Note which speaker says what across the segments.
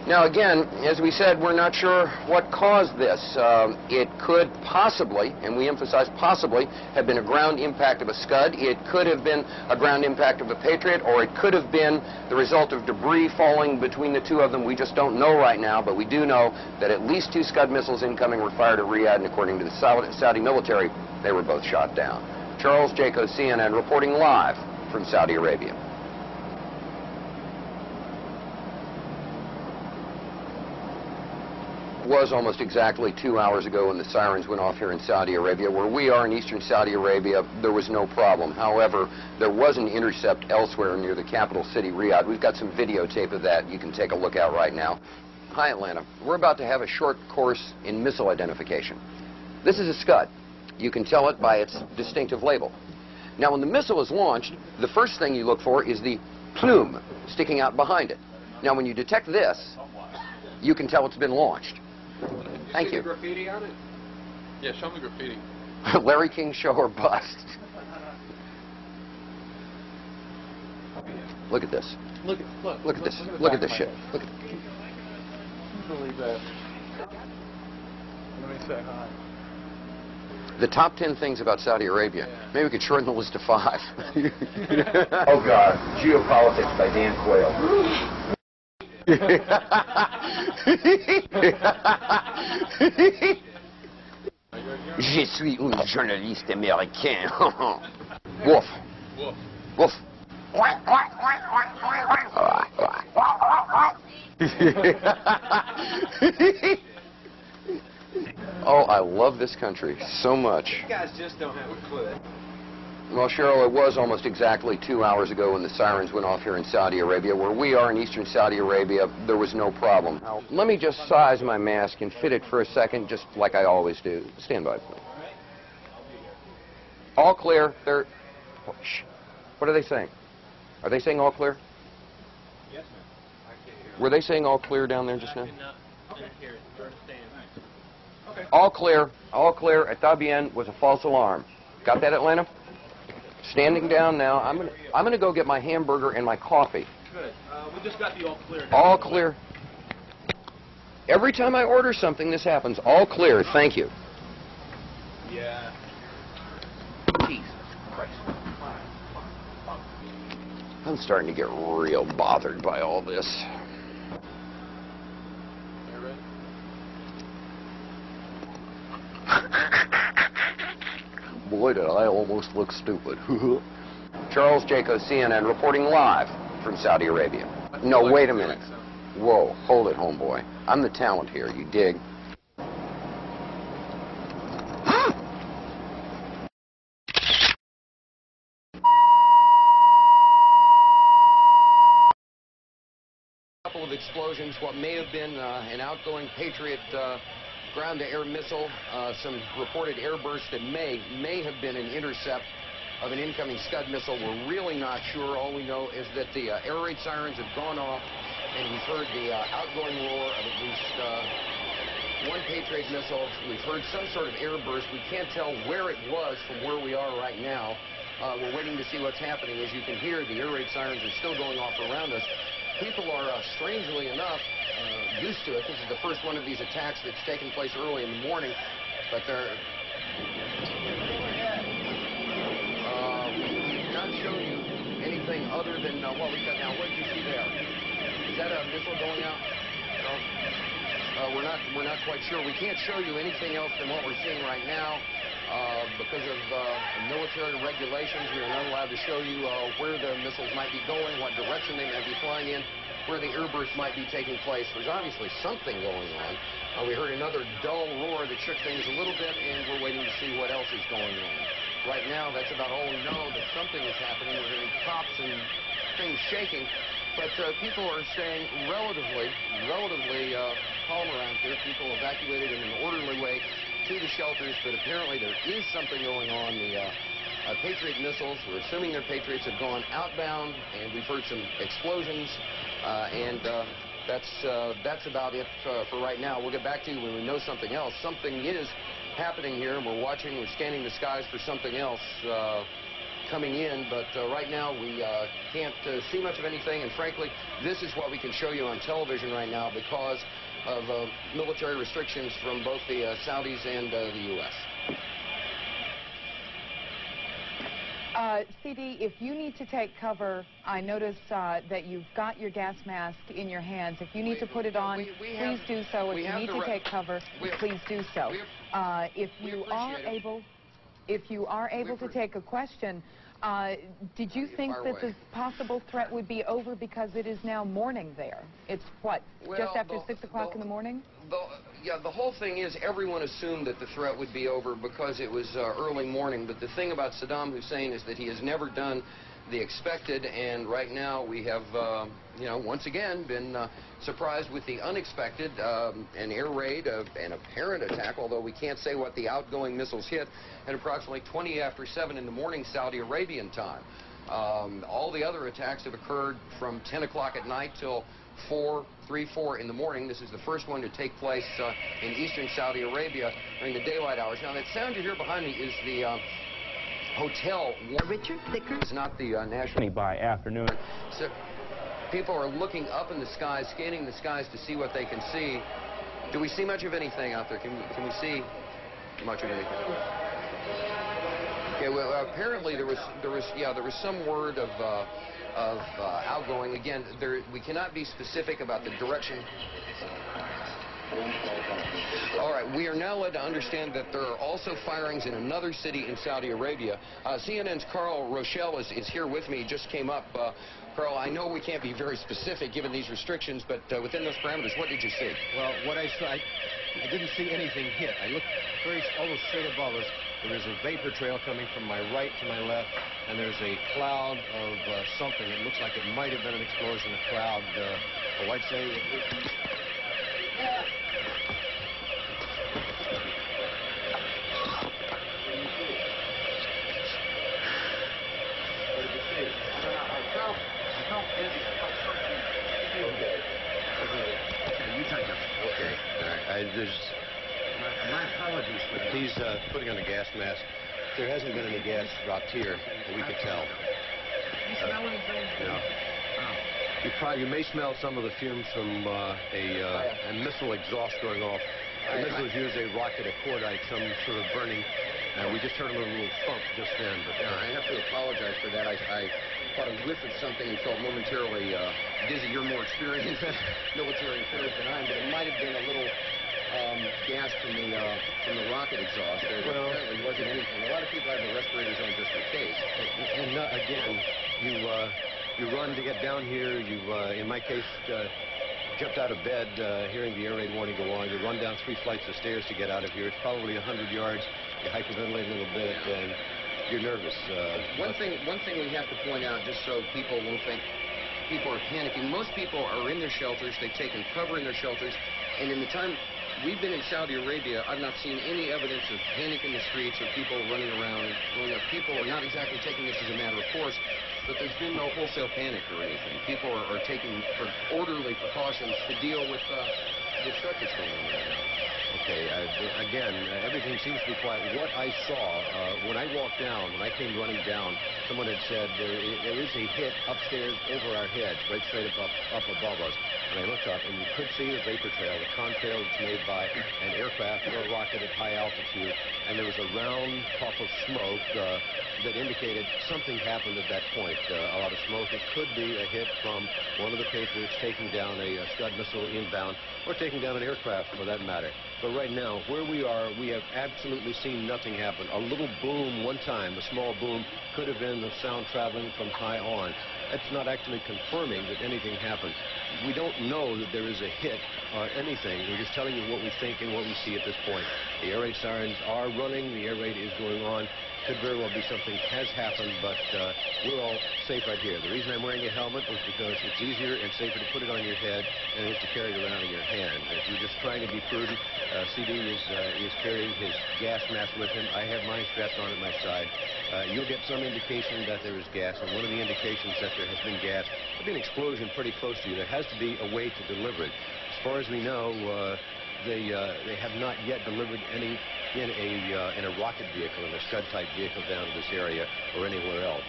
Speaker 1: Now again, as we said, we're not sure what caused this. It could possibly, and we emphasize possibly, have been a ground impact of a Scud. It could have been a ground impact of a Patriot, or it could have been the result of debris falling between the two of them. We just don't know right now, but we do know that at least 2 Scud missiles incoming were fired at Riyadh, and according to the Saudi military, they were both shot down. Charles Jaco, CNN, reporting live from Saudi Arabia. Was almost exactly 2 hours ago when the sirens went off here in Saudi Arabia. Where we are in eastern Saudi Arabia, there was no problem. However, there was an intercept elsewhere near the capital city, Riyadh. We've got some videotape of that you can take a look at right now. Hi, Atlanta. We're about to have a short course in missile identification. This is a Scud. You can tell it by its distinctive label. Now, when the missile is launched, the first thing you look for is the plume sticking out behind it. Now, when you detect this, you can tell it's been launched. Thank you.
Speaker 2: Graffiti on it? Yeah, show me graffiti.
Speaker 1: Larry King show or bust. Look at this.
Speaker 2: Look at
Speaker 1: this. Look at this shit. Look at it.
Speaker 2: I believe that. Let me say hi.
Speaker 1: The top 10 things about Saudi Arabia. Maybe we could shorten the list to 5.
Speaker 3: Oh God, Geopolitics by Dan Quayle.
Speaker 1: Je suis un journaliste américain. Wolf.
Speaker 2: Wolf.
Speaker 1: Wolf. Oh, I love this country so much.
Speaker 2: You guys just don't have a clue.
Speaker 1: Well, Cheryl, it was almost exactly 2 hours ago when the sirens went off here in Saudi Arabia. Where we are in eastern Saudi Arabia, there was no problem. Now, let me just size my mask and fit it for a second, just like I always do. Stand by, please. All clear. They're... Oh, shh. What are they saying? Are they saying all clear?
Speaker 2: Yes, ma'am. I can't hear.
Speaker 1: Were they saying all clear down there just now?
Speaker 2: Hear it. Okay.
Speaker 1: All clear. All clear. Está bien was a false alarm. Got that, Atlanta? Standing down now. I'm gonna go get my hamburger and my coffee.
Speaker 2: Good. We just got the all clear.
Speaker 1: All clear. Every time I order something, this happens. All clear. Thank you.
Speaker 2: Yeah.
Speaker 1: Jesus Christ. I'm starting to get real bothered by all this.
Speaker 2: You ready?
Speaker 1: Boy, did I almost look stupid. Charles Jaco, CNN, reporting live from Saudi Arabia. No, wait a minute. Whoa, hold it, homeboy. I'm the talent here, you dig? Couple of explosions, what may have been an outgoing Patriot ground-to-air missile, some reported airbursts that may have been an intercept of an incoming Scud missile. We're really not sure. All we know is that the air raid sirens have gone off, and we've heard the outgoing roar of at least one Patriot missile. We've heard some sort of airburst. We can't tell where it was from where we are right now. We're waiting to see what's happening. As you can hear, the air raid sirens are still going off around us. People are, strangely enough, used to it. This is the first one of these attacks that's taken place early in the morning, but they're... not show you anything other than what we got now. What did you see there? Is that a missile going out? No. We're not quite sure. We can't show you anything else than what we're seeing right now. Because of military regulations, we are not allowed to show you where the missiles might be going, what direction they might be flying in, where the airbursts might be taking place. There's obviously something going on. We heard another dull roar that shook things a little bit, and we're waiting to see what else is going on. Right now, that's about all we know, that something is happening. We're hearing pops and things shaking, but people are staying relatively calm around here. People evacuated in an orderly way to the shelters, but apparently there is something going on. The Patriot missiles, we're assuming they're Patriots, have gone outbound, and we've heard some explosions, and that's about it for right now. We'll get back to you when we know something else. Something is happening here, and we're watching, we're scanning the skies for something else coming in, but right now we can't see much of anything, and frankly, this is what we can show you on television right now because of military restrictions from both the Saudis and the U.S.
Speaker 4: CD, if you need to take cover, I notice that you've got your gas mask in your hands. If you need to put it on, please do so. If you need to take cover, please do so. If you are able to take a question, did you think that the possible threat would be over because it is now morning there? It's what, just after 6 o'clock in the morning?
Speaker 1: Yeah, the whole thing is everyone assumed that the threat would be over because it was early morning. But the thing about Saddam Hussein is that he has never done the expected, and right now we have, you know, once again been surprised with the unexpected, an air raid, an apparent attack, although we can't say what the outgoing missiles hit, at approximately 20 after 7 in the morning Saudi Arabian time. All the other attacks have occurred from 10 o'clock at night till 3, 4 in the morning. This is the first one to take place in eastern Saudi Arabia during the daylight hours. Now, that sound you hear behind me is the hotel.
Speaker 5: Richard Thicker.
Speaker 1: It's not the national.
Speaker 6: By afternoon.
Speaker 1: So people are looking up in the skies, scanning the skies to see what they can see. Do we see much of anything out there? Can we see much of anything? Okay, well, apparently there was some word of outgoing. Again, we cannot be specific about the direction. All right, we are now led to understand that there are also firings in another city in Saudi Arabia. CNN's Carl Rochelle is here with me, just came up. Carl, I know we can't be very specific given these restrictions, but within those parameters, what did you see?
Speaker 7: Well, what I saw, I didn't see anything hit. I looked almost straight above us. There is a vapor trail coming from my right to my left, and there's a cloud of something. It looks like it might have been an explosion, a cloud. I'd say... My apologies, but he's putting on a gas mask. There hasn't been any gas dropped here that we could tell.
Speaker 1: You smell anything?
Speaker 7: No.
Speaker 1: Oh.
Speaker 7: You may smell some of the fumes from a missile exhaust going off. The missiles use a rocket, a cordite, some sort of burning. We just heard a little thump just then. But
Speaker 1: I have to apologize for that. I caught a whiff of something and felt momentarily dizzy. You're more experienced in military affairs than I am, but it might have been a little gas from the rocket exhaust. There apparently wasn't anything. A lot of people have the respirators on just in case.
Speaker 7: And again, you run to get down here. You, in my case, jumped out of bed hearing the air raid warning go on. You run down 3 flights of stairs to get out of here. It's probably 100 yards. You hyperventilate a little bit, and you're nervous.
Speaker 1: One thing we have to point out, just so people won't think people are panicking, most people are in their shelters. They've taken cover in their shelters, and in the time we've been in Saudi Arabia, I've not seen any evidence of panic in the streets or people running around and going up. People are not exactly taking this as a matter of course, but there's been no wholesale panic or anything. People are taking orderly precautions to deal with the threat that's going on right now.
Speaker 7: Okay, again, everything seems to be quiet. What I saw when I walked down, when I came running down, someone had said there is a hit upstairs over our heads, right straight up above us. And I looked up, and you could see the vapor trail, the contrail that's made by an aircraft or a rocket at high altitude. And there was a round puff of smoke that indicated something happened at that point. A lot of smoke. It could be a hit from one of the Patriots taking down a Scud missile inbound, or taking down an aircraft for that matter. But right now, where we are, we have absolutely seen nothing happen. A little boom one time, a small boom, could have been the sound traveling from high on. That's not actually confirming that anything happened. We don't know that there is a hit or anything. We're just telling you what we think and what we see at this point. The air raid sirens are running. The air raid is going on. Could very well be something has happened, but we're all safe right here. The reason I'm wearing a helmet was because it's easier and safer to put it on your head than it is to carry it around in your hand. If you're just trying to be prudent, CD is carrying his gas mask with him. I have mine strapped on at my side. You'll get some indication that there is gas, and one of the indications that there has been gas, there'll be an explosion pretty close to you. There has to be a way to deliver it. As far as we know, they have not yet delivered any in a rocket vehicle, in a Scud-type vehicle down to this area or anywhere else.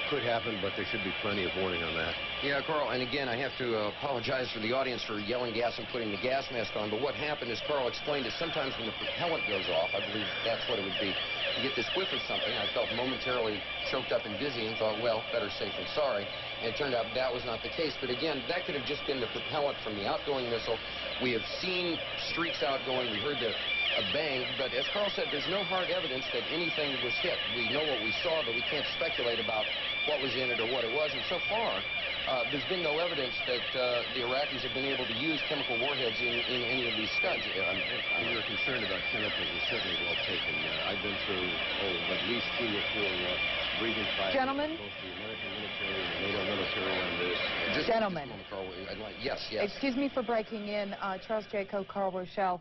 Speaker 7: Could happen, but there should be plenty of warning on that.
Speaker 1: Yeah, Carl, and again, I have to apologize for the audience for yelling gas and putting the gas mask on, but what happened, as Carl explained, is sometimes when the propellant goes off, I believe that's what it would be, you get this whiff of something. I felt momentarily choked up and dizzy and thought, well, better safe than sorry. And it turned out that was not the case. But again, that could have just been the propellant from the outgoing missile. We have seen streaks outgoing. We heard a bang, but as Carl said, there's no hard evidence that anything was hit. We know what we saw, but we can't speculate about what was in it or what it was. And so far, there's been no evidence that the Iraqis have been able to use chemical warheads in any of these Scuds.
Speaker 7: You're concerned about chemicals is certainly well taken. I've been through, at least 3 or 4 briefing files.
Speaker 4: Gentlemen?
Speaker 7: Both the American military and the NATO military on this.
Speaker 4: Gentlemen.
Speaker 1: Yes.
Speaker 4: Excuse me for breaking in. Charles Jaco, Carl Rochelle.